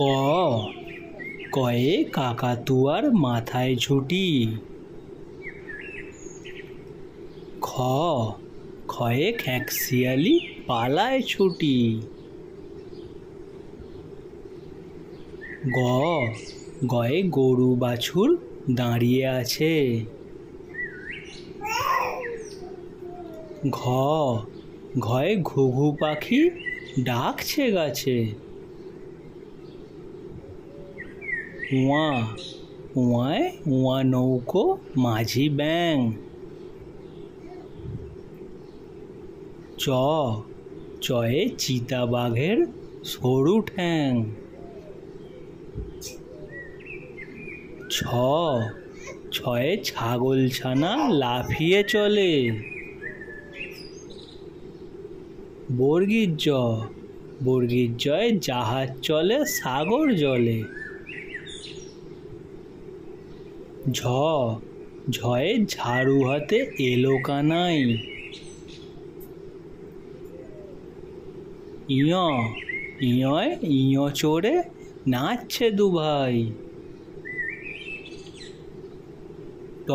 ক কয়ে কাকাতুয়ার মাথায় ঝুঁটি। খ খয়ে খ্যাঁকশিয়ালি পালায় ছুটি। গ গয়ে গরু বাছুর দাঁড়িয়ে আছে। ঘ ঘয়ে ঘুঘু পাখি ডাকছে গাছে। উয়া উয়ায় উয়া নৌকো মাঝি ব্যাং। চ চয়ে চিতাবাঘের সরু ঠ্যাং। ছ ছয়ে ছাগলছানা লাফিয়ে চলে। বর্গীর জ বর্গীর জয় জাহাজ চলে সাগর জলে। ঝ ঝয়ে ঝাড়ু হাতে এলো কানাই। ইয় ইয়য় ইয় চড়ে নাচছে দুভাই। ট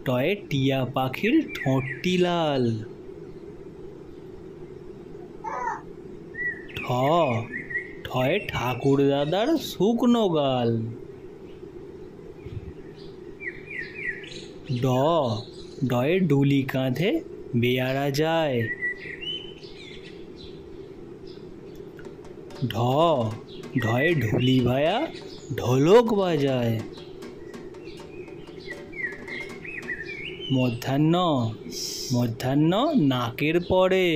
টয়ে টিয়া পাখির ঠোঁটটি লাল। ঠ ঠয়ে ঠাকুর দাদার শুকনো গাল। ড ডয়ে ডুলি কাঁধে বেয়ারা যায়। ঢ ঢয়ে ঢুলি ভায়া ঢোলক বাজায়। মধ্যাহ্ন মধ্যাহ্ন নাকের পরে।